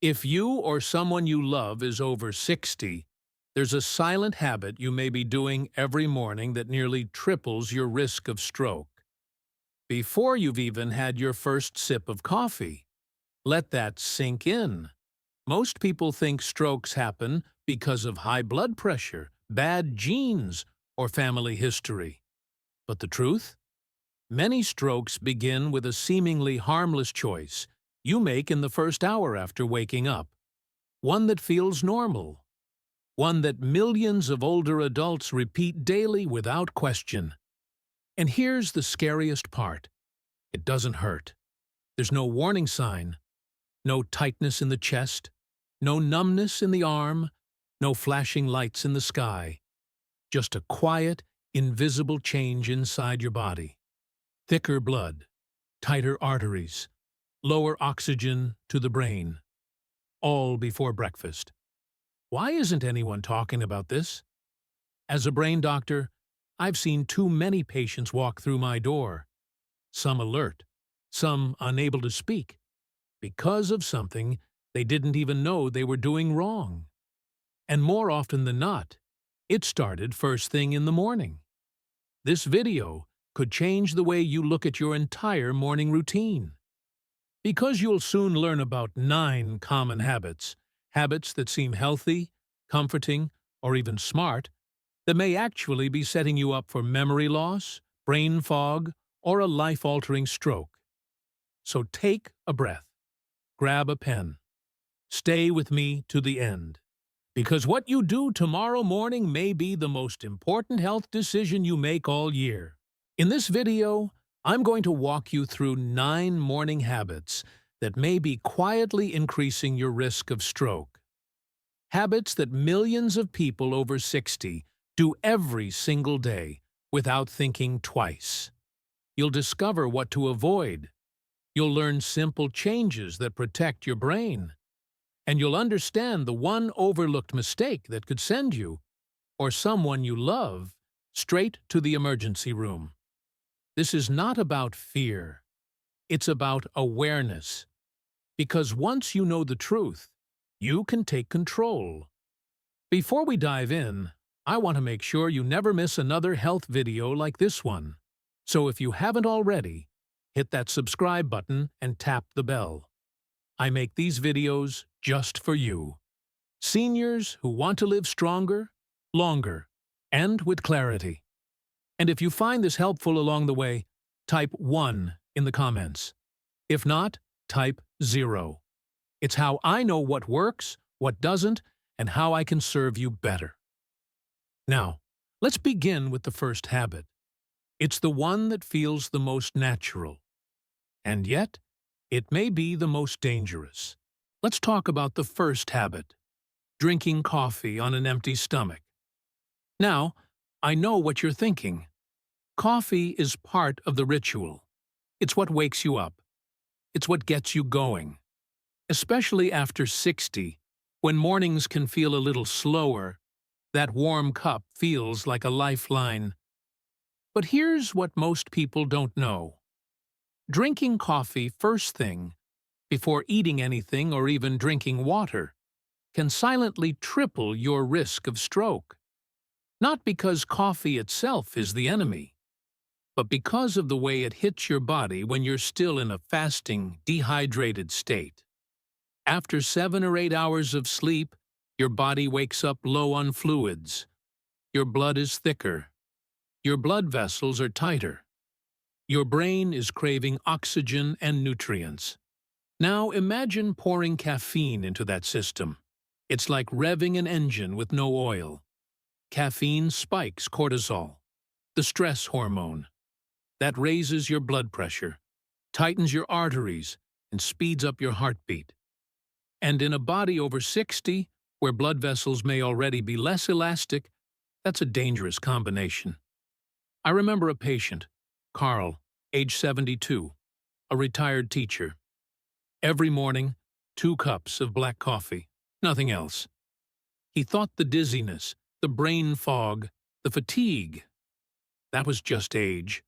If you or someone you love is over 60, there's a silent habit you may be doing every morning that nearly triples your risk of stroke. Before you've even had your first sip of coffee, let that sink in. Most people think strokes happen because of high blood pressure, bad genes, or family history. But the truth? Many strokes begin with a seemingly harmless choice you make in the first hour after waking up. One that feels normal. One that millions of older adults repeat daily without question. And here's the scariest part. It doesn't hurt. There's no warning sign, no tightness in the chest, no numbness in the arm, no flashing lights in the sky. Just a quiet, invisible change inside your body. Thicker blood, tighter arteries, lower oxygen to the brain. All before breakfast. Why isn't anyone talking about this? As a brain doctor, I've seen too many patients walk through my door. Some alert, some unable to speak, because of something they didn't even know they were doing wrong. And more often than not, it started first thing in the morning. This video could change the way you look at your entire morning routine. Because you'll soon learn about 9 common habits, habits that seem healthy, comforting, or even smart, that may actually be setting you up for memory loss, brain fog, or a life-altering stroke. So take a breath, grab a pen, stay with me to the end. Because what you do tomorrow morning may be the most important health decision you make all year. In this video, I'm going to walk you through 9 morning habits that may be quietly increasing your risk of stroke. Habits that millions of people over 60 do every single day without thinking twice. You'll discover what to avoid. You'll learn simple changes that protect your brain. And you'll understand the one overlooked mistake that could send you, or someone you love, straight to the emergency room. This is not about fear. It's about awareness. Because once you know the truth, you can take control. Before we dive in, I want to make sure you never miss another health video like this one. So if you haven't already, hit that subscribe button and tap the bell. I make these videos just for you. Seniors who want to live stronger, longer, and with clarity. And if you find this helpful along the way, type 1 in the comments. If not, type 0. It's how I know what works, what doesn't, and how I can serve you better. Now, let's begin with the first habit. It's the one that feels the most natural. And yet, it may be the most dangerous. Let's talk about the first habit, drinking coffee on an empty stomach. Now, I know what you're thinking. Coffee is part of the ritual. It's what wakes you up. It's what gets you going. Especially after 60, when mornings can feel a little slower, that warm cup feels like a lifeline. But here's what most people don't know. Drinking coffee first thing, before eating anything or even drinking water, can silently triple your risk of stroke. Not because coffee itself is the enemy, but because of the way it hits your body when you're still in a fasting, dehydrated state. After 7 or 8 hours of sleep, your body wakes up low on fluids. Your blood is thicker. Your blood vessels are tighter. Your brain is craving oxygen and nutrients. Now imagine pouring caffeine into that system. It's like revving an engine with no oil. Caffeine spikes cortisol, the stress hormone. That raises your blood pressure, tightens your arteries, and speeds up your heartbeat. And in a body over 60, where blood vessels may already be less elastic, that's a dangerous combination. I remember a patient, Carl, age 72, a retired teacher. Every morning, 2 cups of black coffee, nothing else. He thought the dizziness, the brain fog, the fatigue, that was just age.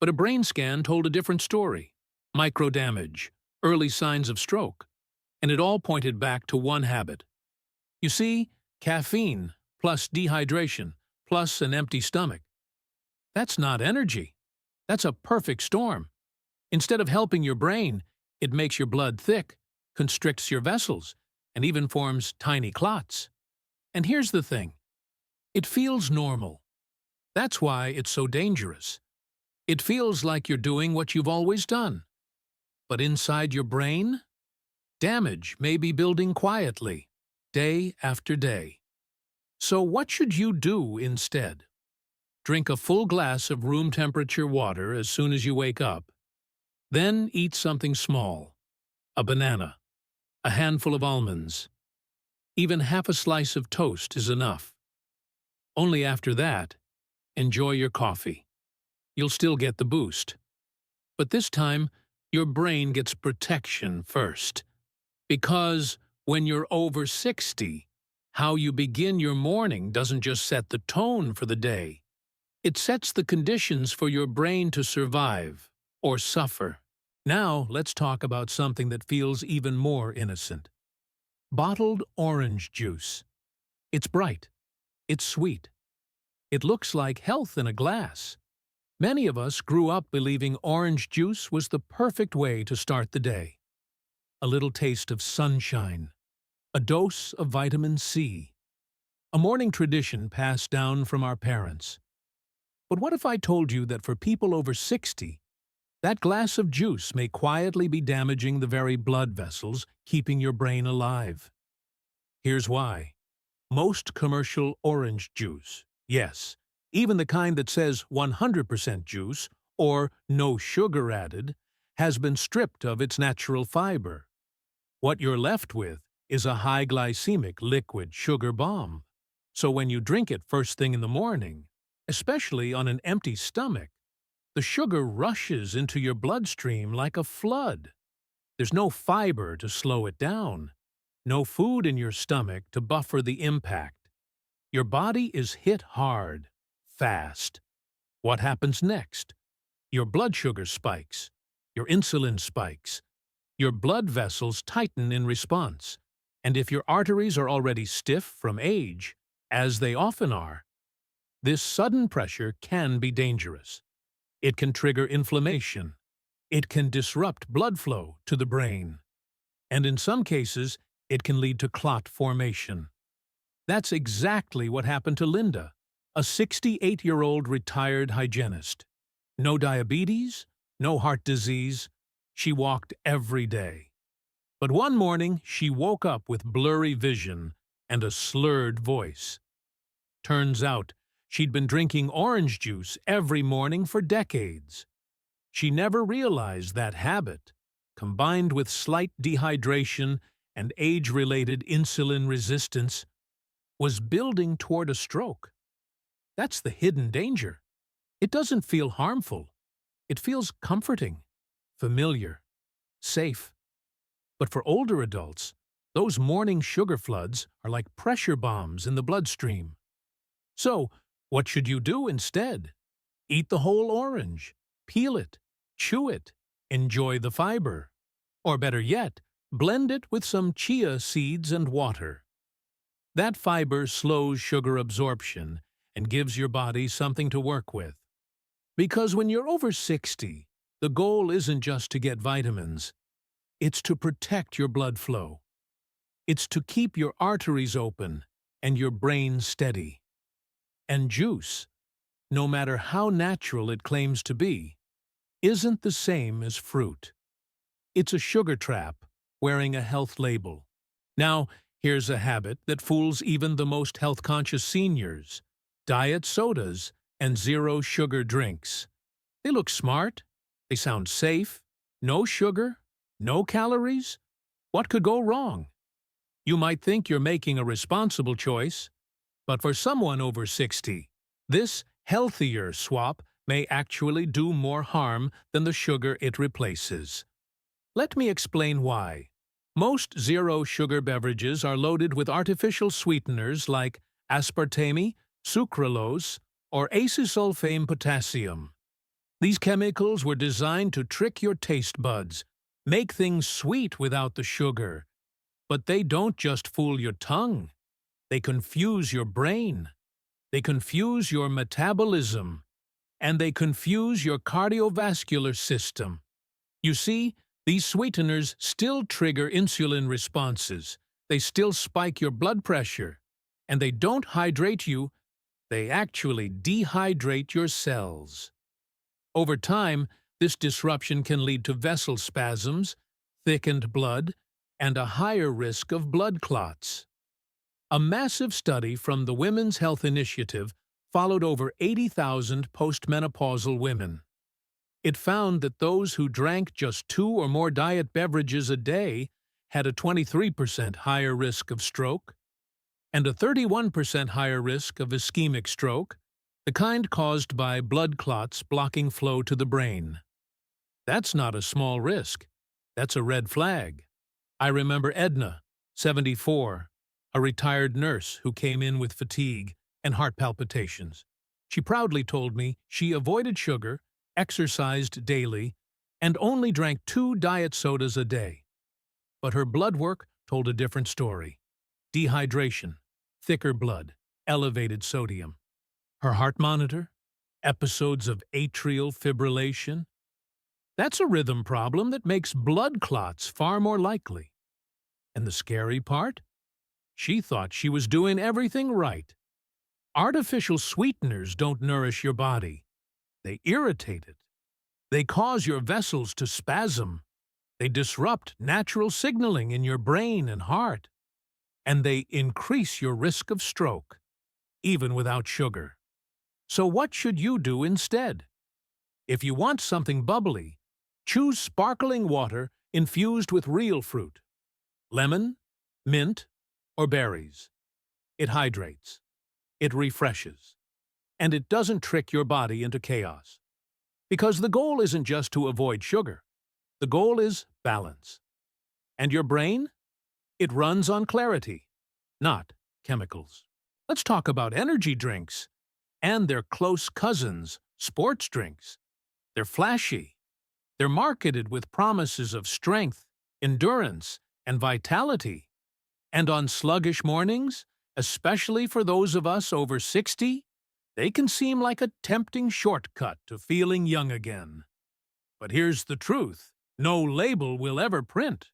But a brain scan told a different story. Microdamage, early signs of stroke. And it all pointed back to one habit. You see, caffeine plus dehydration plus an empty stomach. That's not energy. That's a perfect storm. Instead of helping your brain, it makes your blood thick, constricts your vessels, and even forms tiny clots. And here's the thing. It feels normal. That's why it's so dangerous. It feels like you're doing what you've always done. But inside your brain, damage may be building quietly, day after day. So what should you do instead? Drink a full glass of room-temperature water as soon as you wake up. Then eat something small, a banana, a handful of almonds. Even half a slice of toast is enough. Only after that, enjoy your coffee. You'll still get the boost. But this time, your brain gets protection first. Because when you're over 60, how you begin your morning doesn't just set the tone for the day. It sets the conditions for your brain to survive or suffer. Now, let's talk about something that feels even more innocent. Bottled orange juice. It's bright. It's sweet. It looks like health in a glass. Many of us grew up believing orange juice was the perfect way to start the day. A little taste of sunshine. A dose of vitamin C. A morning tradition passed down from our parents. But what if I told you that for people over 60, that glass of juice may quietly be damaging the very blood vessels keeping your brain alive? Here's why. Most commercial orange juice, yes, even the kind that says 100% juice or no sugar added, has been stripped of its natural fiber. What you're left with is a high glycemic liquid sugar bomb. So when you drink it first thing in the morning, especially on an empty stomach, the sugar rushes into your bloodstream like a flood. There's no fiber to slow it down, no food in your stomach to buffer the impact. Your body is hit hard, fast. What happens next? Your blood sugar spikes, your insulin spikes, your blood vessels tighten in response, and if your arteries are already stiff from age, as they often are, this sudden pressure can be dangerous. It can trigger inflammation. It can disrupt blood flow to the brain. And in some cases, it can lead to clot formation. That's exactly what happened to Linda, a 68-year-old retired hygienist. No diabetes, no heart disease. She walked every day. But one morning, she woke up with blurry vision and a slurred voice. Turns out, she'd been drinking orange juice every morning for decades. She never realized that habit, combined with slight dehydration and age-related insulin resistance, was building toward a stroke. That's the hidden danger. It doesn't feel harmful. It feels comforting, familiar, safe. But for older adults, those morning sugar floods are like pressure bombs in the bloodstream. So, what should you do instead? Eat the whole orange, peel it, chew it, enjoy the fiber. Or better yet, blend it with some chia seeds and water. That fiber slows sugar absorption and gives your body something to work with. Because when you're over 60, the goal isn't just to get vitamins. It's to protect your blood flow. It's to keep your arteries open and your brain steady. And juice, no matter how natural it claims to be, isn't the same as fruit. It's a sugar trap wearing a health label. Now, here's a habit that fools even the most health-conscious seniors: diet sodas and zero-sugar drinks. They look smart, they sound safe, no sugar, no calories. What could go wrong? You might think you're making a responsible choice, but for someone over 60, this healthier swap may actually do more harm than the sugar it replaces. Let me explain why. Most zero-sugar beverages are loaded with artificial sweeteners like aspartame, sucralose, or acesulfame potassium. These chemicals were designed to trick your taste buds, make things sweet without the sugar, But they don't just fool your tongue. They confuse your brain. They confuse your metabolism. And they confuse your cardiovascular system. You see, these sweeteners still trigger insulin responses. They still spike your blood pressure. And they don't hydrate you, they actually dehydrate your cells. Over time, this disruption can lead to vessel spasms, thickened blood, and a higher risk of blood clots. A massive study from the Women's Health Initiative followed over 80,000 postmenopausal women. It found that those who drank just 2 or more diet beverages a day had a 23% higher risk of stroke and a 31% higher risk of ischemic stroke, the kind caused by blood clots blocking flow to the brain. That's not a small risk. That's a red flag. I remember Edna, 74, a retired nurse who came in with fatigue and heart palpitations. She proudly told me she avoided sugar, exercised daily, and only drank 2 diet sodas a day. But her blood work told a different story. Dehydration, thicker blood, elevated sodium. Her heart monitor, episodes of atrial fibrillation. That's a rhythm problem that makes blood clots far more likely. And the scary part? She thought she was doing everything right. Artificial sweeteners don't nourish your body. They irritate it. They cause your vessels to spasm. They disrupt natural signaling in your brain and heart. And they increase your risk of stroke, even without sugar. So what should you do instead? If you want something bubbly, choose sparkling water infused with real fruit. Lemon, mint, or berries. It hydrates. It refreshes. And it doesn't trick your body into chaos. Because the goal isn't just to avoid sugar. The goal is balance. And your brain? It runs on clarity, not chemicals. Let's talk about energy drinks and their close cousins, sports drinks. They're flashy. They're marketed with promises of strength, endurance, and vitality. And on sluggish mornings, especially for those of us over 60, they can seem like a tempting shortcut to feeling young again. But here's the truth. No label will ever print.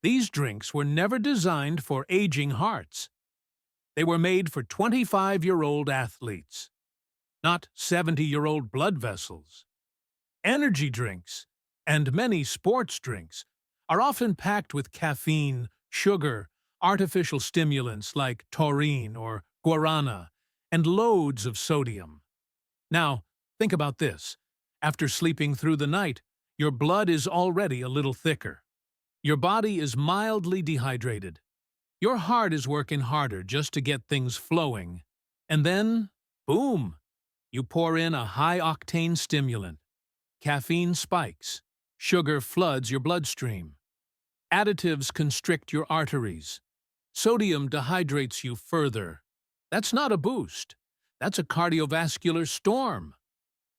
These drinks were never designed for aging hearts. They were made for 25-year-old athletes, not 70-year-old blood vessels. Energy drinks, and many sports drinks, are often packed with caffeine, sugar, artificial stimulants like taurine or guarana, and loads of sodium. Now, think about this. After sleeping through the night, your blood is already a little thicker. Your body is mildly dehydrated. Your heart is working harder just to get things flowing. And then, boom, you pour in a high-octane stimulant. Caffeine spikes. Sugar floods your bloodstream. Additives constrict your arteries. Sodium dehydrates you further. That's not a boost. That's a cardiovascular storm.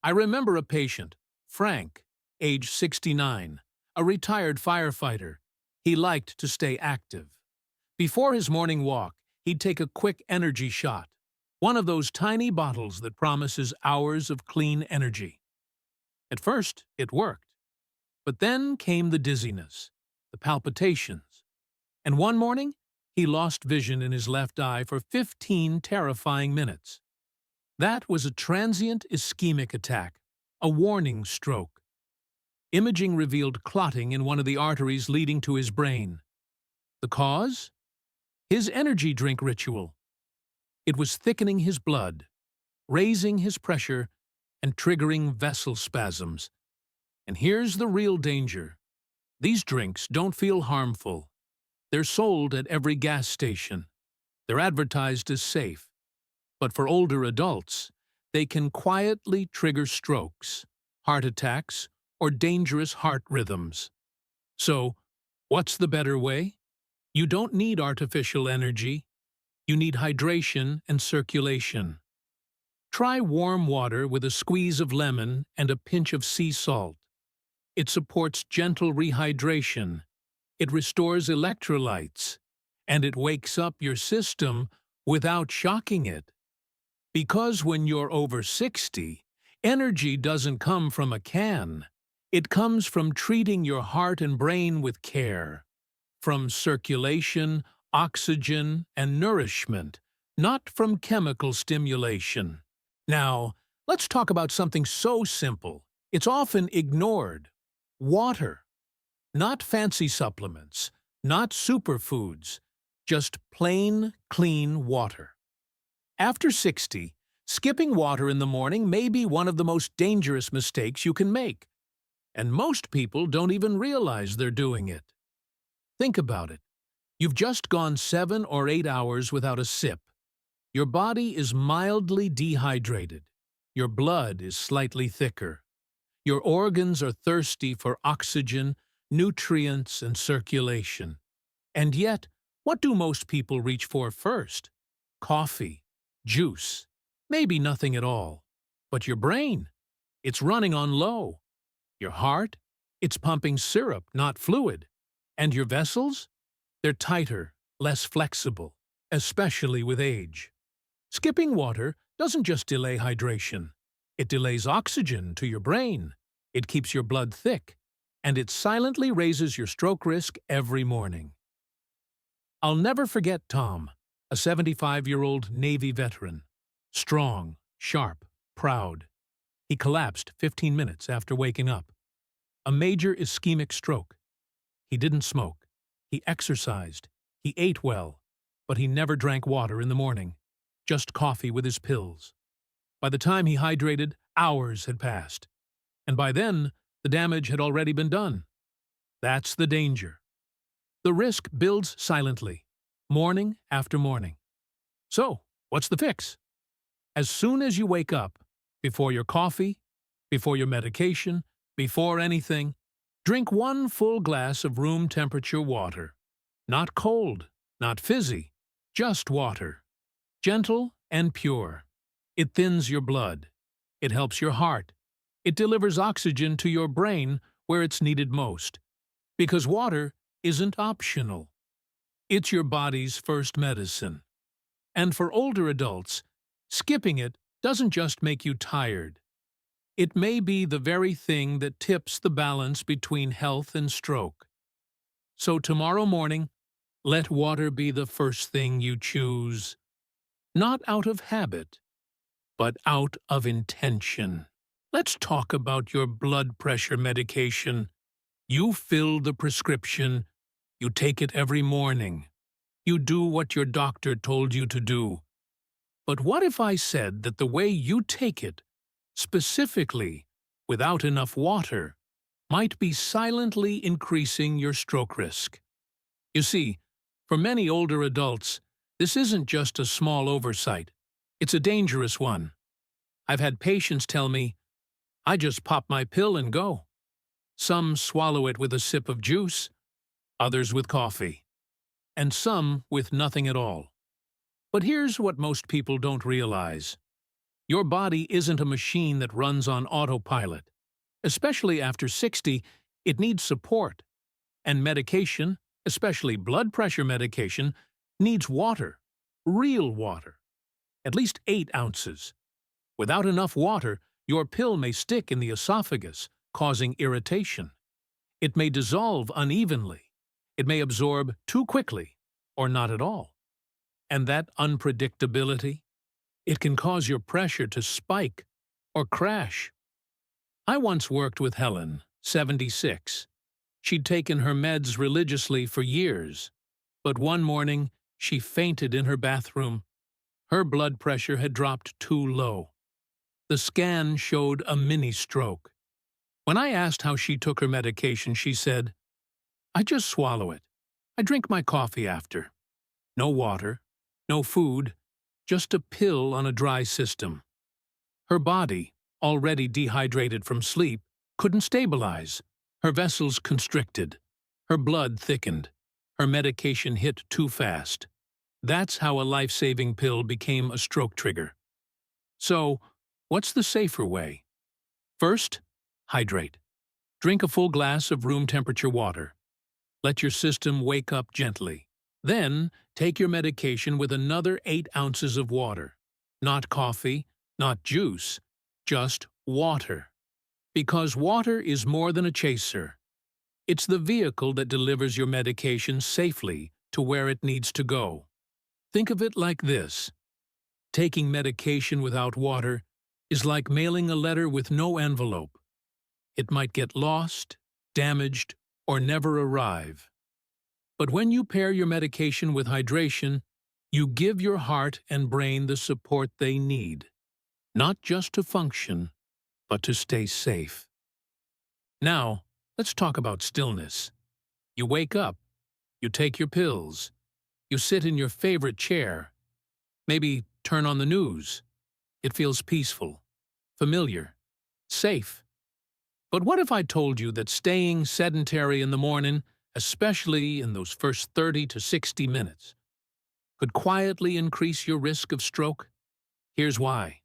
I remember a patient, Frank, age 69, a retired firefighter. He liked to stay active. Before his morning walk, he'd take a quick energy shot, one of those tiny bottles that promises hours of clean energy. At first, it worked. But then came the dizziness, the palpitations. And one morning, he lost vision in his left eye for 15 terrifying minutes. That was a transient ischemic attack, a warning stroke. Imaging revealed clotting in one of the arteries leading to his brain. The cause? His energy drink ritual. It was thickening his blood, raising his pressure, and triggering vessel spasms. And here's the real danger. These drinks don't feel harmful. They're sold at every gas station. They're advertised as safe. But for older adults, they can quietly trigger strokes, heart attacks, or dangerous heart rhythms. So, what's the better way? You don't need artificial energy. You need hydration and circulation. Try warm water with a squeeze of lemon and a pinch of sea salt. It supports gentle rehydration. it restores electrolytes, and it wakes up your system without shocking it. Because when you're over 60, energy doesn't come from a can. It comes from treating your heart and brain with care, from circulation, oxygen, and nourishment, not from chemical stimulation. Now, let's talk about something so simple. It's often ignored. Water. Not fancy supplements, not superfoods, just plain, clean water. After 60, skipping water in the morning may be one of the most dangerous mistakes you can make, and most people don't even realize they're doing it. Think about it. You've just gone 7 or 8 hours without a sip. Your body is mildly dehydrated. Your blood is slightly thicker. Your organs are thirsty for oxygen, nutrients, and circulation. And yet, what do most people reach for first? Coffee, juice, maybe nothing at all. But your brain, it's running on low. Your heart, it's pumping syrup, not fluid. And your vessels? They're tighter, less flexible, especially with age. Skipping water doesn't just delay hydration. It delays oxygen to your brain. It keeps your blood thick. And it silently raises your stroke risk every morning. I'll never forget Tom, a 75-year-old Navy veteran. Strong, sharp, proud. He collapsed 15 minutes after waking up. A major ischemic stroke. He didn't smoke. He exercised. He ate well. But he never drank water in the morning. Just coffee with his pills. By the time he hydrated, hours had passed. And by then, the damage had already been done. That's the danger. The risk builds silently, morning after morning. So, what's the fix? As soon as you wake up, before your coffee, before your medication, before anything, drink 1 full glass of room temperature water. Not cold, not fizzy, just water. Gentle and pure. It thins your blood. It helps your heart. It delivers oxygen to your brain where it's needed most. Because water isn't optional. It's your body's first medicine. And for older adults, skipping it doesn't just make you tired. It may be the very thing that tips the balance between health and stroke. So tomorrow morning, let water be the first thing you choose. Not out of habit, but out of intention. Let's talk about your blood pressure medication. You fill the prescription. You take it every morning. You do what your doctor told you to do. But what if I said that the way you take it, specifically without enough water, might be silently increasing your stroke risk? You see, for many older adults, this isn't just a small oversight. It's a dangerous one. I've had patients tell me, I just pop my pill and go. Some swallow it with a sip of juice, others with coffee, and some with nothing at all. But here's what most people don't realize. Your body isn't a machine that runs on autopilot. Especially after 60, it needs support. And medication, especially blood pressure medication, needs water, real water, at least 8 ounces. Without enough water, your pill may stick in the esophagus, causing irritation. It may dissolve unevenly. It may absorb too quickly, or not at all. And that unpredictability, it can cause your pressure to spike or crash. I once worked with Helen, 76. She'd taken her meds religiously for years, but one morning she fainted in her bathroom. Her blood pressure had dropped too low. The scan showed a mini-stroke. When I asked how she took her medication, she said, I just swallow it. I drink my coffee after. No water, no food, just a pill on a dry system. Her body, already dehydrated from sleep, couldn't stabilize. Her vessels constricted. Her blood thickened. Her medication hit too fast. That's how a life-saving pill became a stroke trigger. So, what's the safer way? First, hydrate. Drink a full glass of room temperature water. Let your system wake up gently. Then, take your medication with another 8 ounces of water. Not coffee, not juice, just water. Because water is more than a chaser. It's the vehicle that delivers your medication safely to where it needs to go. Think of it like this. Taking medication without water is like mailing a letter with no envelope. It might get lost, damaged, or never arrive. But when you pair your medication with hydration, you give your heart and brain the support they need, not just to function, but to stay safe. Now, let's talk about stillness. You wake up, you take your pills, you sit in your favorite chair, maybe turn on the news. It feels peaceful, familiar, safe. But what if I told you that staying sedentary in the morning, especially in those first 30 to 60 minutes, could quietly increase your risk of stroke? Here's why.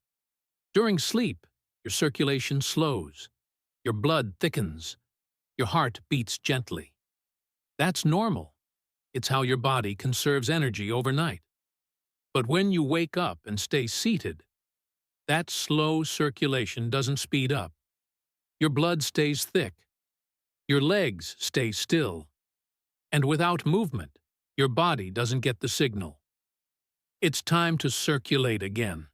During sleep, your circulation slows, your blood thickens, your heart beats gently. That's normal. It's how your body conserves energy overnight. But when you wake up and stay seated, that slow circulation doesn't speed up. Your blood stays thick. Your legs stay still. And without movement, your body doesn't get the signal. It's time to circulate again.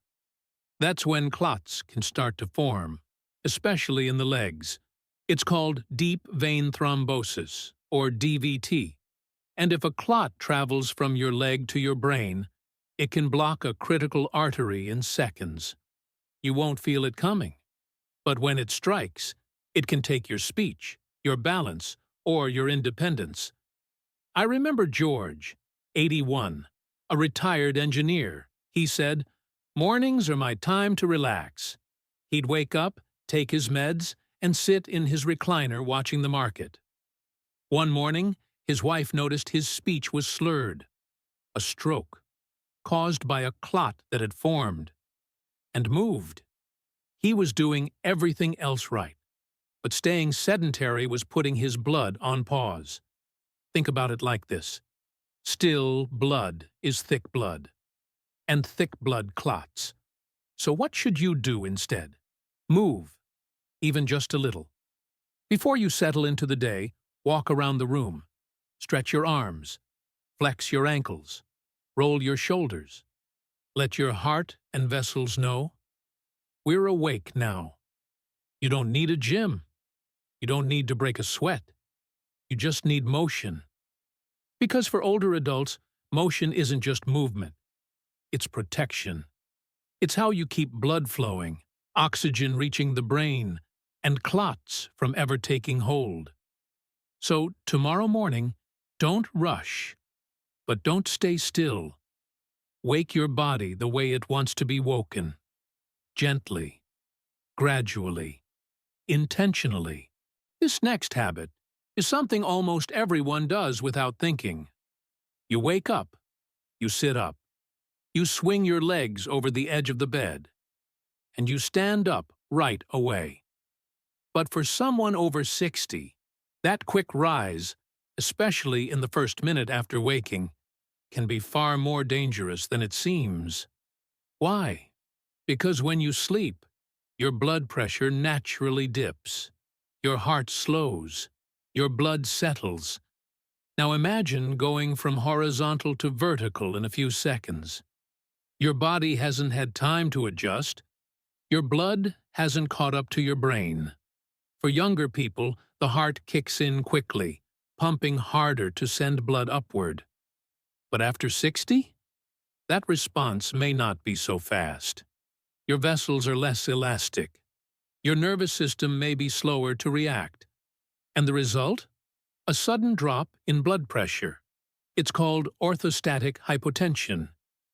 That's when clots can start to form, especially in the legs. It's called deep vein thrombosis, or DVT. And if a clot travels from your leg to your brain, it can block a critical artery in seconds. You won't feel it coming. But when it strikes, it can take your speech, your balance, or your independence. I remember George, 81, a retired engineer. He said, "Mornings are my time to relax." He'd wake up, take his meds, and sit in his recliner watching the market. One morning, his wife noticed his speech was slurred. A stroke, caused by a clot that had formed and moved. He was doing everything else right, but staying sedentary was putting his blood on pause. Think about it like this. Still blood is thick blood, and thick blood clots. So what should you do instead? Move, even just a little. Before you settle into the day, walk around the room. Stretch your arms, flex your ankles, roll your shoulders. Let your heart and vessels know we're awake now. You don't need a gym. You don't need to break a sweat. You just need motion. Because for older adults, motion isn't just movement. It's protection. It's how you keep blood flowing, oxygen reaching the brain, and clots from ever taking hold. So tomorrow morning, don't rush, but don't stay still. Wake your body the way it wants to be woken. Gently, gradually, intentionally. This next habit is something almost everyone does without thinking. You wake up, you sit up, you swing your legs over the edge of the bed, and you stand up right away. But for someone over 60, that quick rise, especially in the first minute after waking, can be far more dangerous than it seems. Why? Because when you sleep, your blood pressure naturally dips, your heart slows, your blood settles. Now imagine going from horizontal to vertical in a few seconds. Your body hasn't had time to adjust. Your blood hasn't caught up to your brain. For younger people, the heart kicks in quickly, pumping harder to send blood upward. But after 60, that response may not be so fast. Your vessels are less elastic. Your nervous system may be slower to react. And the result? A sudden drop in blood pressure. It's called orthostatic hypotension.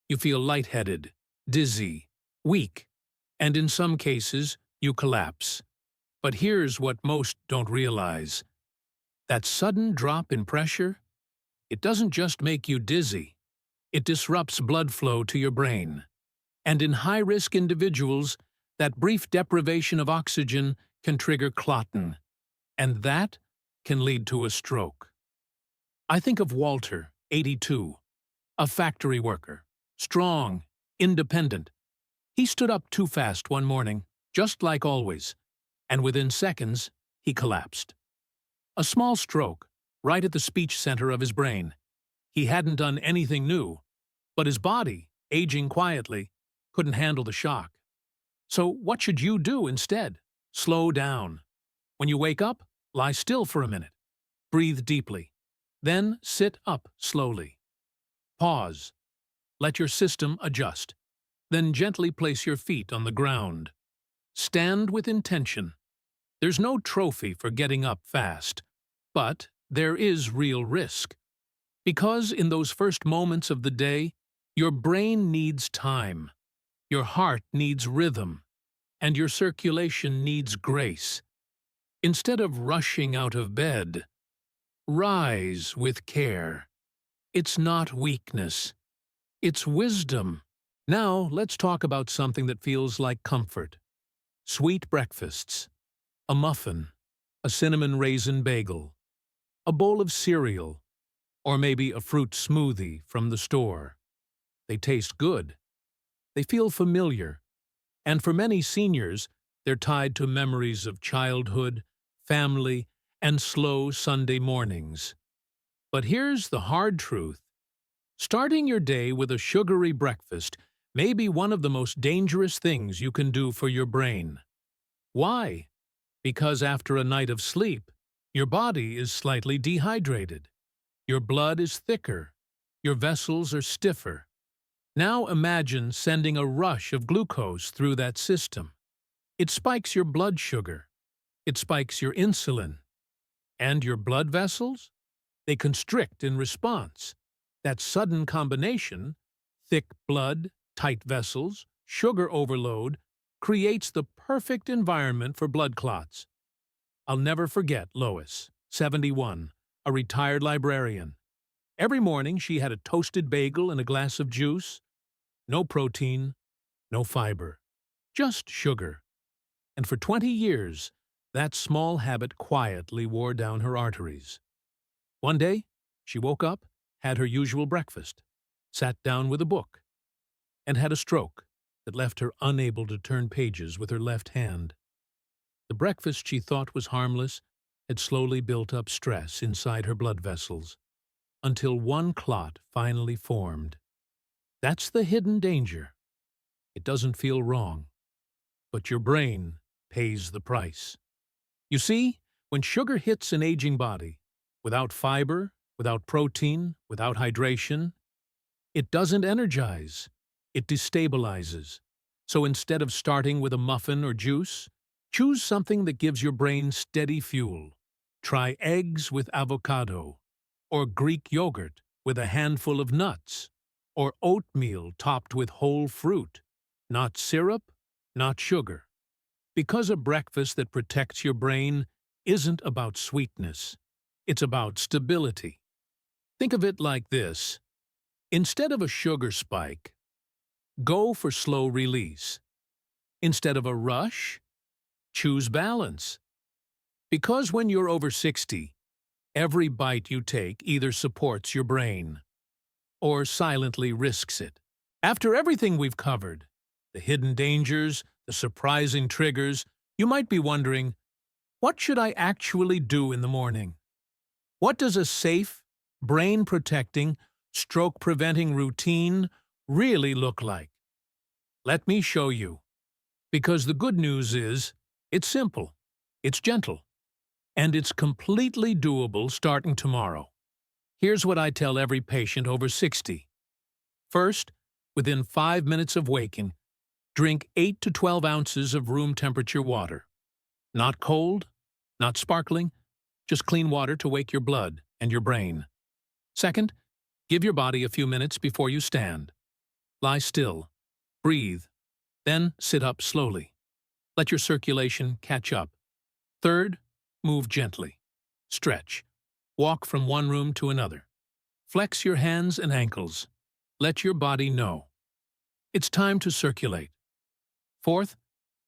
You feel lightheaded, dizzy, weak, and in some cases, you collapse. But here's what most don't realize. That sudden drop in pressure, it doesn't just make you dizzy. It disrupts blood flow to your brain. And in high-risk individuals, that brief deprivation of oxygen can trigger clotting, and that can lead to a stroke. I think of Walter, 82, a factory worker, strong, independent. He stood up too fast one morning, just like always, and within seconds, he collapsed. A small stroke, right at the speech center of his brain. He hadn't done anything new, but his body, aging quietly, couldn't handle the shock. So what should you do instead? Slow down. When you wake up, lie still for a minute. Breathe deeply. Then sit up slowly. Pause. Let your system adjust. Then gently place your feet on the ground. Stand with intention. There's no trophy for getting up fast, but there is real risk. Because in those first moments of the day, your brain needs time, your heart needs rhythm, and your circulation needs grace. Instead of rushing out of bed, rise with care. It's not weakness. It's wisdom. Now, let's talk about something that feels like comfort. Sweet breakfasts. A muffin, a cinnamon raisin bagel, a bowl of cereal, or maybe a fruit smoothie from the store. They taste good. They feel familiar. And for many seniors, they're tied to memories of childhood, family, and slow Sunday mornings. But here's the hard truth. Starting your day with a sugary breakfast may be one of the most dangerous things you can do for your brain. Why? Because after a night of sleep, your body is slightly dehydrated. Your blood is thicker. Your vessels are stiffer. Now imagine sending a rush of glucose through that system. It spikes your blood sugar. It spikes your insulin. And your blood vessels? They constrict in response. That sudden combination, thick blood, tight vessels, sugar overload, creates the perfect environment for blood clots. I'll never forget Lois, 71, a retired librarian. Every morning she had a toasted bagel and a glass of juice. No protein, no fiber, just sugar. And for 20 years, that small habit quietly wore down her arteries. One day, she woke up, had her usual breakfast, sat down with a book, and had a stroke that left her unable to turn pages with her left hand. The breakfast she thought was harmless had slowly built up stress inside her blood vessels, until one clot finally formed. That's the hidden danger. It doesn't feel wrong, but your brain pays the price. You see, when sugar hits an aging body, without fiber, without protein, without hydration, it doesn't energize. It destabilizes. So instead of starting with a muffin or juice, choose something that gives your brain steady fuel. Try eggs with avocado, or Greek yogurt with a handful of nuts, or oatmeal topped with whole fruit. Not syrup, not sugar. Because a breakfast that protects your brain isn't about sweetness. It's about stability. Think of it like this. Instead of a sugar spike, go for slow release. Instead of a rush, choose balance. Because when you're over 60, every bite you take either supports your brain or silently risks it. After everything we've covered, the hidden dangers, the surprising triggers, you might be wondering, what should I actually do in the morning? What does a safe, brain-protecting, stroke-preventing routine really look like? Let me show you. Because the good news is, it's simple, it's gentle, and it's completely doable starting tomorrow. Here's what I tell every patient over 60. First, within 5 minutes of waking, drink 8 to 12 ounces of room-temperature water. Not cold, not sparkling, just clean water to wake your blood and your brain. Second, give your body a few minutes before you stand. Lie still, breathe, then sit up slowly. Let your circulation catch up. Third, move gently. Stretch. Walk from one room to another. Flex your hands and ankles. Let your body know. It's time to circulate. Fourth,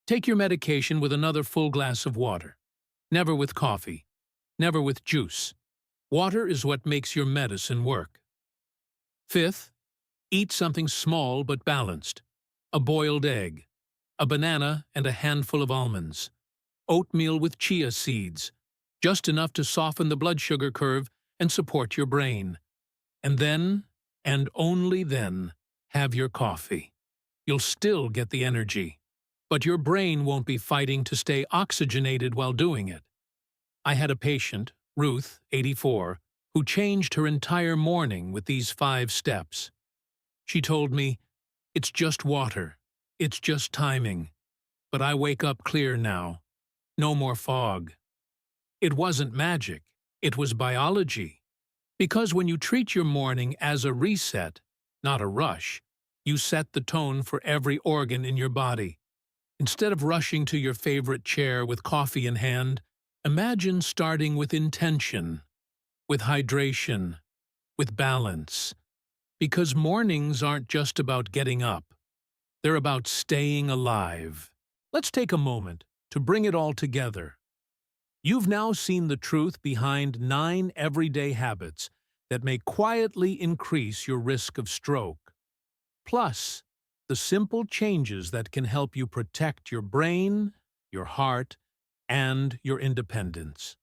take your medication with another full glass of water. Never with coffee. Never with juice. Water is what makes your medicine work. Fifth, eat something small but balanced. A boiled egg, a banana and a handful of almonds, oatmeal with chia seeds, just enough to soften the blood sugar curve and support your brain. And then, and only then, have your coffee. You'll still get the energy, but your brain won't be fighting to stay oxygenated while doing it. I had a patient, Ruth, 84, who changed her entire morning with these 5 steps. She told me, "It's just water. It's just timing. But I wake up clear now. No more fog." It wasn't magic. It was biology. Because when you treat your morning as a reset, not a rush, you set the tone for every organ in your body. Instead of rushing to your favorite chair with coffee in hand, imagine starting with intention, with hydration, with balance. Because mornings aren't just about getting up. They're about staying alive. Let's take a moment to bring it all together. You've now seen the truth behind 9 everyday habits that may quietly increase your risk of stroke. Plus, the simple changes that can help you protect your brain, your heart, and your independence.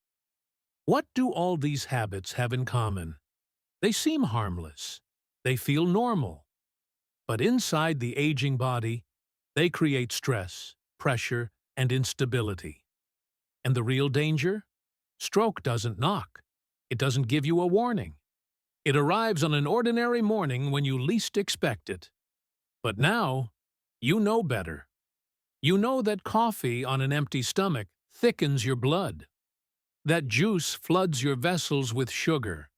What do all these habits have in common? They seem harmless. They feel normal. But inside the aging body, they create stress, pressure, and instability. And the real danger? Stroke doesn't knock. It doesn't give you a warning. It arrives on an ordinary morning when you least expect it. But now, you know better. You know that coffee on an empty stomach thickens your blood. That juice floods your vessels with sugar.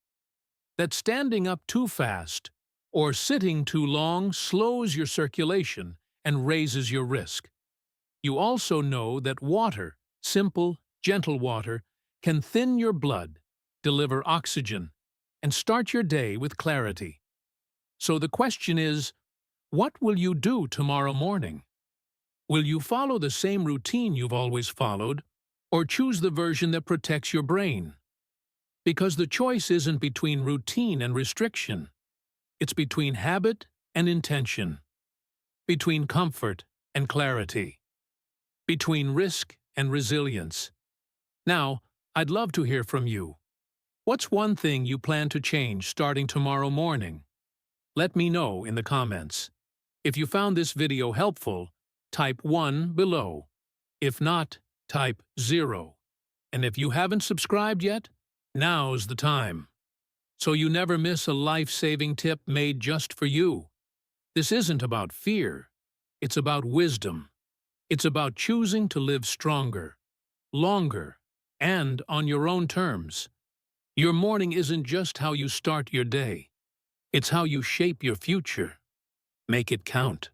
That standing up too fast or sitting too long slows your circulation and raises your risk. You also know that water, simple, gentle water, can thin your blood, deliver oxygen, and start your day with clarity. So the question is, what will you do tomorrow morning? Will you follow the same routine you've always followed, or choose the version that protects your brain? Because the choice isn't between routine and restriction. It's between habit and intention, between comfort and clarity, between risk and resilience. Now, I'd love to hear from you. What's one thing you plan to change starting tomorrow morning? Let me know in the comments. If you found this video helpful, type 1 below. If not, type 0. And if you haven't subscribed yet, now's the time. So you never miss a life-saving tip made just for you. This isn't about fear. It's about wisdom. It's about choosing to live stronger, longer, and on your own terms. Your morning isn't just how you start your day. It's how you shape your future. Make it count.